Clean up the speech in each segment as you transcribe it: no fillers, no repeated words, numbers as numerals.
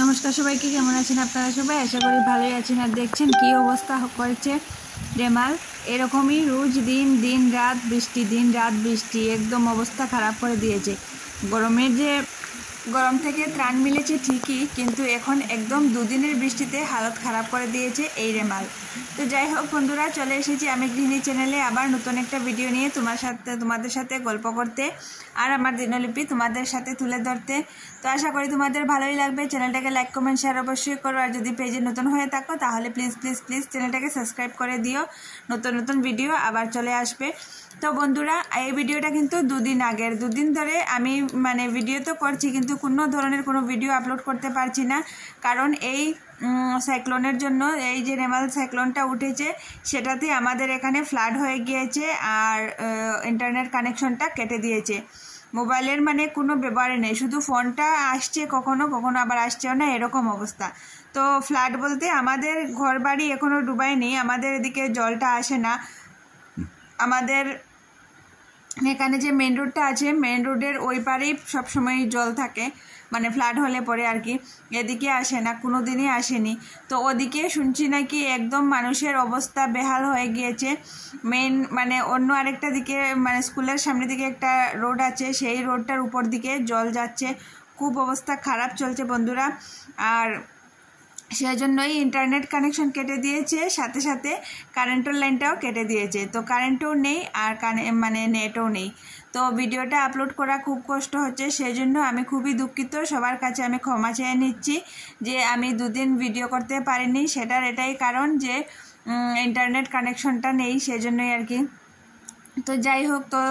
নমস্কার সবাইকে, কেমন আছেন আপনারা সবাই? আশা করি ভালোই আছেন। আর দেখছেন কি অবস্থা করেছে রেমাল। এরকমই রোজ দিন রাত বৃষ্টি, দিন রাত বৃষ্টি, একদম অবস্থা খারাপ করে দিয়েছে। গরম থেকে ত্রাণ মিলেছে ঠিকই, কিন্তু এখন একদম দুদিনের বৃষ্টিতে হালত খারাপ করে দিয়েছে এই রেমাল। তো যাই হোক বন্ধুরা, চলে এসেছি আমি গৃহিণী চ্যানেলে আবার নতুন একটা ভিডিও নিয়ে তোমাদের সাথে গল্প করতে আর আমার দিনলিপি তোমাদের সাথে তুলে ধরতে। তো আশা করি তোমাদের ভালোই লাগবে। চ্যানেলটাকে লাইক কমেন্ট শেয়ার অবশ্যই করো, আর যদি পেজে নতুন হয়ে থাকো তাহলে প্লিজ চ্যানেলটাকে সাবস্ক্রাইব করে দিও। নতুন ভিডিও আবার চলে আসবে। তো বন্ধুরা, এই ভিডিওটা কিন্তু দুদিন ধরে আমি ভিডিও তো করছি, কিন্তু কোনো ধরনের কোনো ভিডিও আপলোড করতে পারছি না, কারণ এই সাইক্লোনের জন্য। এই যে রেমাল সাইক্লোনটা উঠেছে সেটাতে আমাদের এখানে ফ্লাড হয়ে গিয়েছে, আর ইন্টারনেট কানেকশনটা কেটে দিয়েছে। মোবাইলের কোনো ব্যবহারে নেই, শুধু ফোনটা আসছে কখনো আবার আসছেও না, এরকম অবস্থা। তো ফ্লাড বলতে আমাদের ঘর বাড়ি এখনও ডুবায়নি, আমাদের এদিকে জলটা আসে না। আমাদের এখানে যে মেন রোডটা আছে, মেন রোডের ওই পারেই সবসময় জল থাকে, ফ্লাড হলে পরে আর কি। এদিকে আসে না, কোনো দিনই আসেনি। তো ওদিকে শুনছি নাকি একদম মানুষের অবস্থা বেহাল হয়ে গিয়েছে। মেন অন্য আরেকটা দিকে স্কুলের সামনের দিকে একটা রোড আছে, সেই রোডটার উপর দিকে জল যাচ্ছে। খুব অবস্থা খারাপ চলছে বন্ধুরা। আর সেই জন্যই ইন্টারনেট কানেকশন কেটে দিয়েছে, সাথে সাথে কারেন্টের লাইনটাও কেটে দিয়েছে। তো কারেন্টও নেই আর নেটও নেই। তো ভিডিওটা আপলোড করা খুব কষ্ট হচ্ছে, সেই জন্য আমি খুবই দুঃখিত। সবার কাছে আমি ক্ষমা চেয়ে নিচ্ছি যে আমি দুদিন ভিডিও করতে পারিনি। সেটার এটাই কারণ যে ইন্টারনেট কানেকশনটা নেই, সেজন্যই আর কি। তো যাই হোক, তো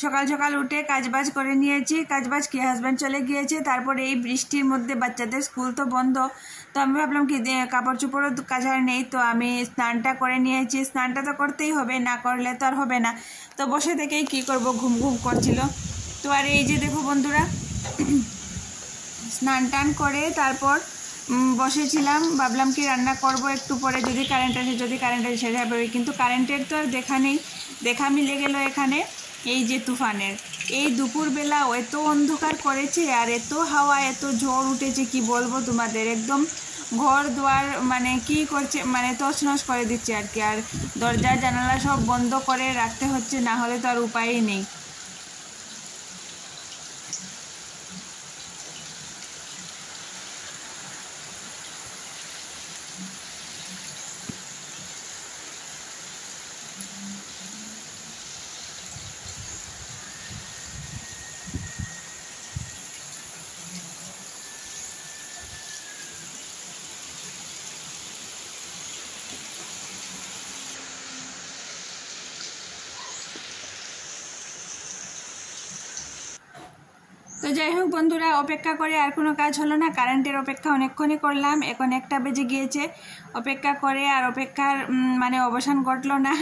সকাল উঠে কাজবাজ করে নিয়েছি। কাজবাজ কি, হাজব্যান্ড চলে গিয়েছে। তারপর এই বৃষ্টির মধ্যে বাচ্চাদের স্কুল তো বন্ধ, তো আমি ভাবলাম কি কাপড় চোপড়ও কাচার নেই, তো আমি স্নানটা করে নিয়েছি। স্নানটা তো করতেই হবে, না করলে তো আর হবে না। তো বসে থেকেই কি করব, ঘুম করছিল। তো আর এই যে দেখো বন্ধুরা, স্নান টান করে তারপর বসেছিলাম। ভাবলাম কি রান্না করব একটু পরে, যদি কারেন্ট আসে সেরে যাবে। কিন্তু কারেন্টের তো আর দেখা মিলে গেল এখানে এই যে তুফানের। এই দুপুরবেলা এত অন্ধকার করেছে, আর এত হাওয়া, এত ঝড় উঠেছে, কি বলবো তোমাদের। একদম ঘর দুয়ার কি করছে, তছনছ করে দিচ্ছে আর কি। আর দরজা জানালা সব বন্ধ করে রাখতে হচ্ছে, না হলে তো আর উপায়ই নেই। তো যাই হোক বন্ধুরা, অপেক্ষা করে আর কোনো কাজ হলো না। কারেন্টের অপেক্ষা অনেকক্ষণই করলাম, এখন 1টা বেজে গিয়েছে। অপেক্ষা করে আর অপেক্ষার অবসান ঘটলো না,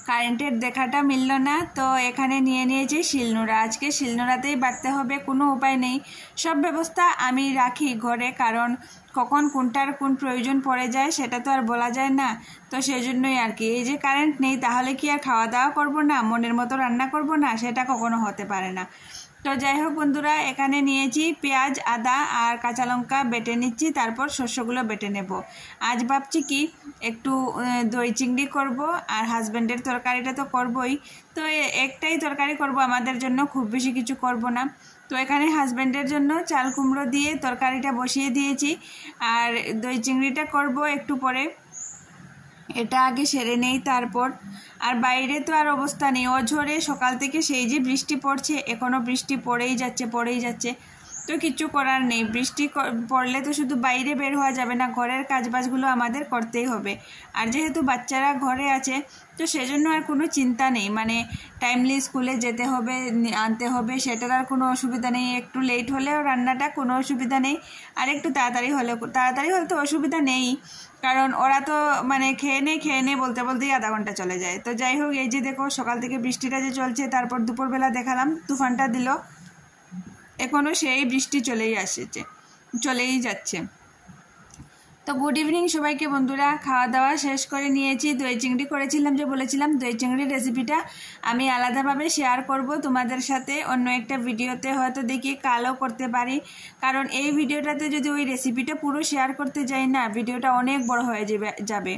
কারেন্টের দেখাটা মিলল না। তো এখানে নিয়েছি শিলনোড়া। আজকে শিলনোড়াতেই বাটতে হবে, কোনো উপায় নেই। সব ব্যবস্থা আমি রাখি ঘরে, কারণ কখন কোনটার কোন প্রয়োজন পড়ে যায় সেটা তো আর বলা যায় না। তো সেই জন্যই আর কি। এই যে কারেন্ট নেই, তাহলে কি আর খাওয়া দাওয়া করবো না, মনের মতো রান্না করব না? সেটা কখনো হতে পারে না। তো যাই হোক বন্ধুরা, এখানে নিয়েছি পেঁয়াজ, আদা আর কাঁচা লঙ্কা বেটে নিচ্ছি, তারপর শস্যগুলো বেটে নেব। আজ ভাবছি কি একটু দই চিংড়ি করব, আর হাজব্যান্ডের তরকারিটা তো করবই। তো একটাই তরকারি করব আমাদের জন্য, খুব বেশি কিছু করব না। তো এখানে হাজব্যান্ডের জন্য চাল কুমড়ো দিয়ে তরকারিটা বসিয়ে দিয়েছি, আর দই চিংড়িটা করব একটু পরে। এটা আগে সেরে নেই তারপর। আর বাইরে তো আর অবস্থা নেই, অঝোরে সকাল থেকে সেই যে বৃষ্টি পড়ছে, এখনও বৃষ্টি পড়েই যাচ্ছে। তো কিছু করার নেই, বৃষ্টি পড়লে তো শুধু বাইরে বের হওয়া যাবে না, ঘরের কাজবাজগুলো আমাদের করতেই হবে। আর যেহেতু বাচ্চারা ঘরে আছে, তো সেজন্য আর কোনো চিন্তা নেই, টাইমলি স্কুলে যেতে হবে, আনতে হবে, সেটার আর কোনো অসুবিধা নেই। একটু লেট হলেও রান্নাটা কোনো অসুবিধা নেই, আর একটু তাড়াতাড়ি হলে তো অসুবিধা নেই, কারণ ওরা তো খেয়ে নেই বলতেই আধা ঘন্টা চলে যায়। তো যাই হোক, এই যে দেখো সকাল থেকে বৃষ্টিটা যে চলছে, তারপর দুপুরবেলা দেখালাম তুফানটা দিল, এখনও সেই বৃষ্টি চলেই যাচ্ছে। তো তো গুড ইভিনিং সবাইকে বন্ধুরা। খাওয়া দাওয়া শেষ করে নিয়েছি। দই চিংড়ি করেছিলাম, যে বলেছিলাম দই চিংড়ির রেসিপিটা আমি আলাদাভাবে শেয়ার করব তোমাদের সাথে অন্য একটা ভিডিওতে, হয়তো দেখি কালও করতে পারি, কারণ এই ভিডিওটাতে যদি ওই রেসিপিটা পুরো শেয়ার করতে যাই না, ভিডিওটা অনেক বড় হয়ে যাবে।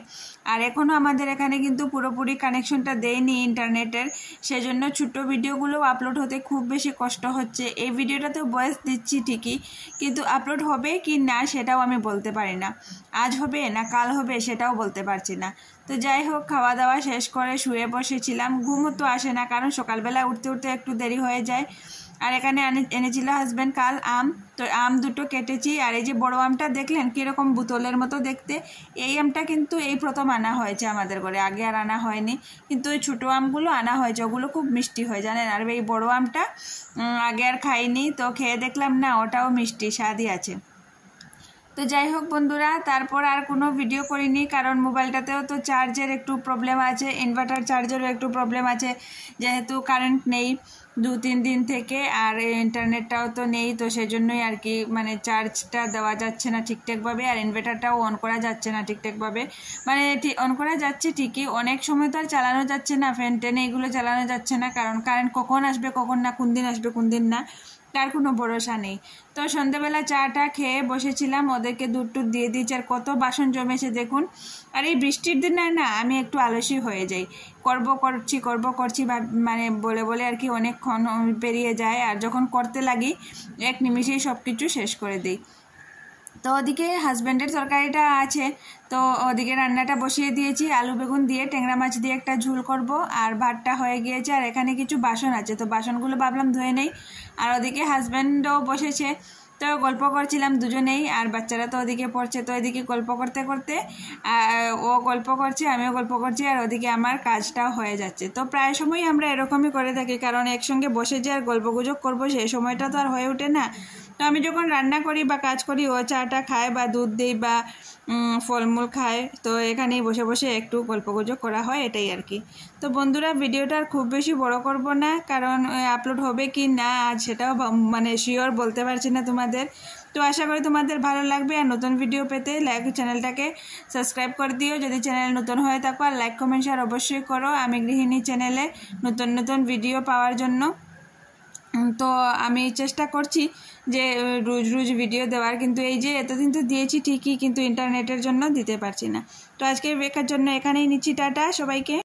আর এখনও আমাদের এখানে কিন্তু পুরোপুরি কানেকশনটা দেয়নি ইন্টারনেটের, সেজন্য ছোট্ট ভিডিওগুলো আপলোড হতে খুব বেশি কষ্ট হচ্ছে। এই ভিডিওটাতেও ভয়েস দিচ্ছি ঠিকই, কিন্তু আপলোড হবে কি না সেটাও আমি বলতে পারি না। আজ হবে না কাল হবে সেটাও বলতে পারছি না। তো যাই হোক, খাওয়া দাওয়া শেষ করে শুয়ে বসেছিলাম। ঘুমও তো আসে না, কারণ সকালবেলা উঠতে উঠতে একটু দেরি হয়ে যায়। আর এখানে এনেছিল হাজব্যান্ড কাল আম, তো আম দুটো কেটেছি। আর এই যে বড় আমটা দেখলেন কীরকম বোতলের মতো দেখতে, এই আমটা কিন্তু এই প্রথম আনা হয়েছে আমাদের ঘরে, আগে আর আনা হয়নি। কিন্তু ওই ছোটো আমগুলো আনা হয়েছে, ওগুলো খুব মিষ্টি হয় জানেন। আর এই বড় আমটা আগে আর খাইনি, তো খেয়ে দেখলাম না ওটাও মিষ্টি, স্বাদই আছে। তো যাই হোক বন্ধুরা, তারপর আর কোনো ভিডিও করিনি, কারণ মোবাইলটাতেও তো চার্জের একটু প্রবলেম আছে, ইনভার্টার চার্জেরও একটু প্রবলেম আছে, যেহেতু কারেন্ট নেই 2-3 দিন থেকে, আর ইন্টারনেটটাও তো নেই। তো সেজন্যই আর কি, মানে চার্জটা দেওয়া যাচ্ছে না ঠিকঠাকভাবে, আর ইনভার্টারটাও অন করা যাচ্ছে না ঠিকঠাকভাবে। মানে অন করা যাচ্ছে ঠিকই, অনেক সময় তো আর চালানো যাচ্ছে না, ফ্যান টেন এইগুলো চালানো যাচ্ছে না, কারণ কারেন্ট কখন আসবে কখন না, কোন দিন আসবে কোন দিন না, তার কোনো ভরসা নেই। তো সন্ধ্যাবেলা চাটা খেয়ে বসেছিলাম, ওদেরকে দুধ টুধ দিয়ে দিয়েছি। আর কত বাসন জমেছে দেখুন। আর এই বৃষ্টির দিনে না আমি একটু আলসী হয়ে যাই, করছি মানে বলে বলে আর কি অনেকক্ষণ পেরিয়ে যায়। আর যখন করতে লাগি এক নিমিষেই সব কিছু শেষ করে দিই। তো ওদিকে হাজব্যান্ডের তরকারিটা আছে, তো ওদিকে রান্নাটা বসিয়ে দিয়েছি, আলু বেগুন দিয়ে ট্যাংরা মাছ দিয়ে একটা ঝোল করব, আর ভাতটা হয়ে গিয়েছে। আর এখানে কিছু বাসন আছে, তো বাসনগুলো ভাবলাম ধুয়ে নেই। আর ওদিকে হাজব্যান্ডও বসেছে, তো গল্প করছিলাম দুজনেই, আর বাচ্চারা তো ওদিকে পড়ছে। তো এদিকে গল্প করতে করতে ও গল্প করছে, আমিও গল্প করছি, আর ওদিকে আমার কাজটাও হয়ে যাচ্ছে। তো প্রায় সময় আমরা এরকমই করে থাকি, কারণ একসঙ্গে বসে যে আর গল্পগুজব করবো সেই সময়টা তো আর হয়ে ওঠে না। তো আমি যখন রান্না করি বা কাজ করি, ও চাটা খায় বা দুধ দিই বা ফলমূল খায়, তো এখানেই বসে বসে একটু গল্পগুজব করা হয়, এটাই আর কি। তো বন্ধুরা, ভিডিওটা আর খুব বেশি বড় করব না, কারণ আপলোড হবে কি না আজ সেটাও মানে শিওর বলতে পারছি না তোমাদের। তো আশা করি তোমাদের ভালো লাগবে। আর নতুন ভিডিও পেতে চ্যানেলটাকে সাবস্ক্রাইব করে দিও যদি চ্যানেল নতুন হয়ে থাকো, আর লাইক কমেন্ট শেয়ার অবশ্যই করো আমি গৃহিণী চ্যানেলে নতুন নতুন ভিডিও পাওয়ার জন্য। তো আমি চেষ্টা করছি যে রোজ রোজ ভিডিও দেওয়ার, কিন্তু এই যে এতদিন তো দিয়েছি ঠিকই, কিন্তু ইন্টারনেটের জন্য দিতে পারছি না। তো আজকের বেকার জন্য এখানেই নিচ্ছি টাটা সবাইকে।